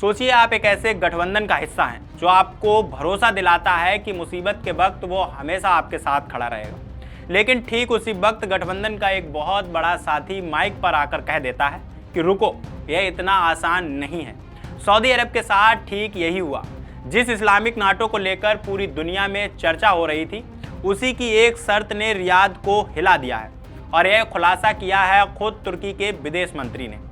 सोचिए आप एक ऐसे गठबंधन का हिस्सा हैं जो आपको भरोसा दिलाता है कि मुसीबत के वक्त वो हमेशा आपके साथ खड़ा रहेगा, लेकिन ठीक उसी वक्त गठबंधन का एक बहुत बड़ा साथी माइक पर आकर कह देता है कि रुको, यह इतना आसान नहीं है। सऊदी अरब के साथ ठीक यही हुआ। जिस इस्लामिक नाटो को लेकर पूरी दुनिया में चर्चा हो रही थी, उसी की एक शर्त ने रियाद को हिला दिया है और यह खुलासा किया है खुद तुर्की के विदेश मंत्री ने।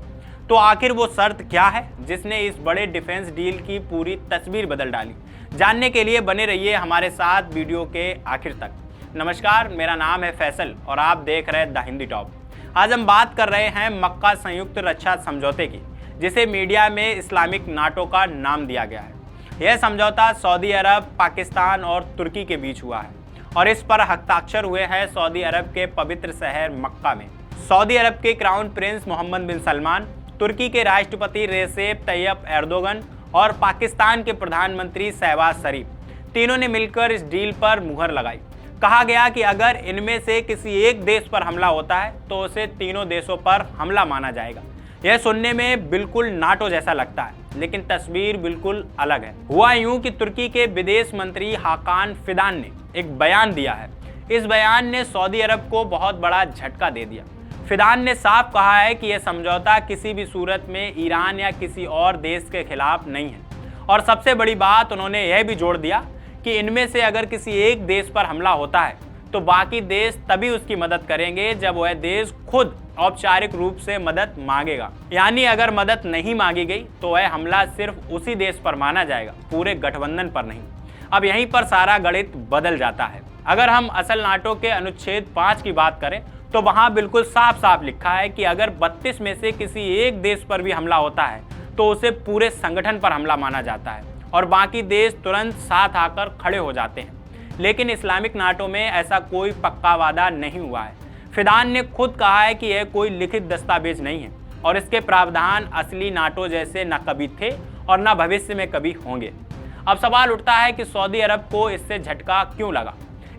तो आखिर वो शर्त क्या है जिसने इस बड़े डिफेंस डील की पूरी तस्वीर बदल डाली? जानने के लिए बने रहिए हमारे साथ वीडियो के आखिर तक। नमस्कार, मेरा नाम है फैसल और आप देख रहे हैं द हिंदी टॉप। आज हम बात कर रहे हैं मक्का संयुक्त रक्षा समझौते की, जिसे मीडिया में इस्लामिक नाटो का नाम दिया गया है। यह समझौता सऊदी अरब, पाकिस्तान और तुर्की के बीच हुआ है और इस पर हस्ताक्षर हुए हैं सऊदी अरब के पवित्र शहर मक्का में। सऊदी अरब के क्राउन प्रिंस मोहम्मद बिन सलमान, तुर्की के राष्ट्रपति रेसेप तैयब एर्दोगन और पाकिस्तान के प्रधानमंत्री शहबाज शरीफ, तीनों ने मिलकर इस डील पर मुहर लगाई। कहा गया कि अगर इनमें से किसी एक देश पर हमला होता है तो उसे तीनों देशों पर हमला माना जाएगा। यह सुनने में बिल्कुल नाटो जैसा लगता है, लेकिन तस्वीर बिल्कुल अलग है। हुआ यूं कि तुर्की के विदेश मंत्री हाकान फिदान ने एक बयान दिया है। इस बयान ने सऊदी अरब को बहुत बड़ा झटका दे दिया। फिदान ने साफ कहा है कि यह समझौता किसी भी सूरत में ईरान या किसी और देश के खिलाफ नहीं है, और सबसे बड़ी बात उन्होंने यह भी जोड़ दिया कि इनमें से अगर किसी एक देश पर हमला होता है तो बाकी देश तभी उसकी मदद करेंगे जब वह देश खुद औपचारिक रूप से मदद मांगेगा। यानी अगर मदद नहीं मांगी गई तो वह हमला सिर्फ उसी देश पर माना जाएगा, पूरे गठबंधन पर नहीं। अब यहीं पर सारा गणित बदल जाता है। अगर हम असल नाटो के अनुच्छेद 5 की बात करें तो वहां बिल्कुल साफ साफ लिखा है कि अगर 32 में से किसी एक देश पर भी हमला होता है तो उसे पूरे संगठन पर हमला माना जाता है और बाकी देश तुरंत साथ आकर खड़े हो जाते हैं। लेकिन इस्लामिक नाटो में ऐसा कोई पक्का वादा नहीं हुआ है। फिदान ने खुद कहा है कि यह कोई लिखित दस्तावेज नहीं है और इसके प्रावधान असली नाटो जैसे न कभी थे और न भविष्य में कभी होंगे। अब सवाल उठता है कि सऊदी अरब को इससे झटका क्यों लगा।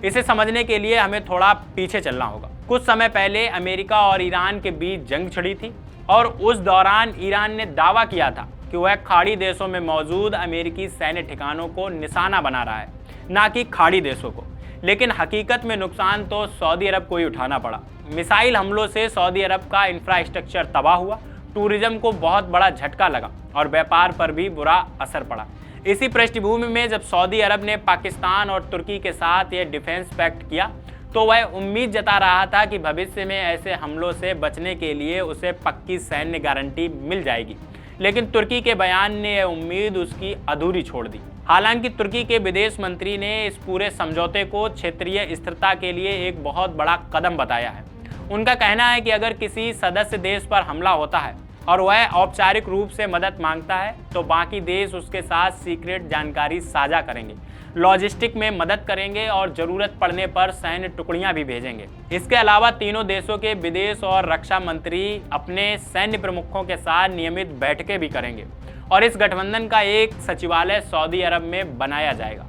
इसे समझने के लिए हमें थोड़ा पीछे चलना होगा। कुछ समय पहले अमेरिका और ईरान के बीच जंग छिड़ी थी और उस दौरान ईरान ने दावा किया था कि वह खाड़ी देशों में मौजूद अमेरिकी सैन्य ठिकानों को निशाना बना रहा है, ना कि खाड़ी देशों को। लेकिन हकीकत में नुकसान तो सऊदी अरब को ही उठाना पड़ा। मिसाइल हमलों से सऊदी अरब का इंफ्रास्ट्रक्चर तबाह हुआ, टूरिज्म को बहुत बड़ा झटका लगा और व्यापार पर भी बुरा असर पड़ा। इसी पृष्ठभूमि में जब सऊदी अरब ने पाकिस्तान और तुर्की के साथ ये डिफेंस पैक्ट किया तो वह उम्मीद जता रहा था कि भविष्य में ऐसे हमलों से बचने के लिए उसे पक्की सैन्य गारंटी मिल जाएगी। लेकिन तुर्की के बयान ने यह उम्मीद उसकी अधूरी छोड़ दी। हालांकि तुर्की के विदेश मंत्री ने इस पूरे समझौते को क्षेत्रीय स्थिरता के लिए एक बहुत बड़ा कदम बताया है। उनका कहना है कि अगर किसी सदस्य देश पर हमला होता है और वह औपचारिक रूप से मदद मांगता है तो बाकी देश उसके साथ सीक्रेट जानकारी साझा करेंगे, लॉजिस्टिक में मदद करेंगे और जरूरत पड़ने पर सैन्य टुकड़ियां भी भेजेंगे। इसके अलावा तीनों देशों के विदेश और रक्षा मंत्री अपने सैन्य प्रमुखों के साथ नियमित बैठकें भी करेंगे और इस गठबंधन का एक सचिवालय सऊदी अरब में बनाया जाएगा।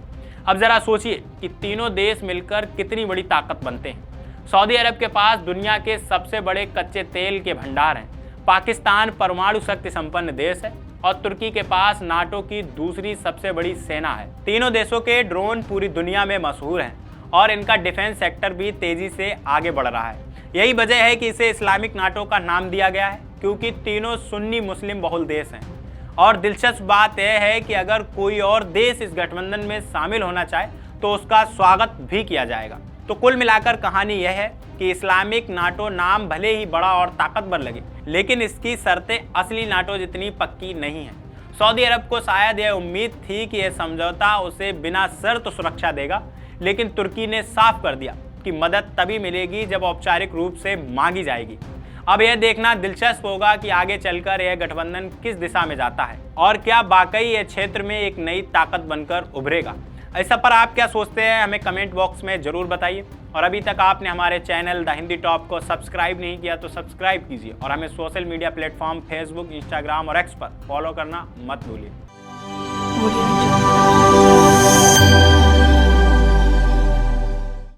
अब जरा सोचिए कि तीनों देश मिलकर कितनी बड़ी ताकत बनते हैं। सऊदी अरब के पास दुनिया के सबसे बड़े कच्चे तेल के भंडार हैं, पाकिस्तान परमाणु शक्ति संपन्न देश है और तुर्की के पास नाटो की दूसरी सबसे बड़ी सेना है। तीनों देशों के ड्रोन पूरी दुनिया में मशहूर हैं और इनका डिफेंस सेक्टर भी तेजी से आगे बढ़ रहा है। यही वजह है कि इसे इस्लामिक नाटो का नाम दिया गया है, क्योंकि तीनों सुन्नी मुस्लिम बहुल देश हैं। और दिलचस्प बात यह है कि अगर कोई और देश इस गठबंधन में शामिल होना चाहे तो उसका स्वागत भी किया जाएगा। तो कुल मिलाकर कहानी यह है कि इस्लामिक नाटो नाम भले ही बड़ा और ताकतवर लगे, लेकिन इसकी शर्तें असली नाटो जितनी पक्की नहीं हैं। सऊदी अरब को शायद यह उम्मीद थी कि यह समझौता उसे बिना शर्त सुरक्षा देगा, लेकिन तुर्की ने साफ कर दिया कि मदद तभी मिलेगी जब औपचारिक रूप से मांगी जाएगी। अब यह देखना दिलचस्प होगा कि आगे चलकर यह गठबंधन किस दिशा में जाता है और क्या वाकई यह क्षेत्र में एक नई ताकत बनकर उभरेगा। ऐसा पर आप क्या सोचते हैं, हमें कमेंट बॉक्स में ज़रूर बताइए। और अभी तक आपने हमारे चैनल द हिंदी टॉप को सब्सक्राइब नहीं किया तो सब्सक्राइब कीजिए और हमें social media platform Facebook, Instagram और एक्स पर फॉलो करना मत भूलिए।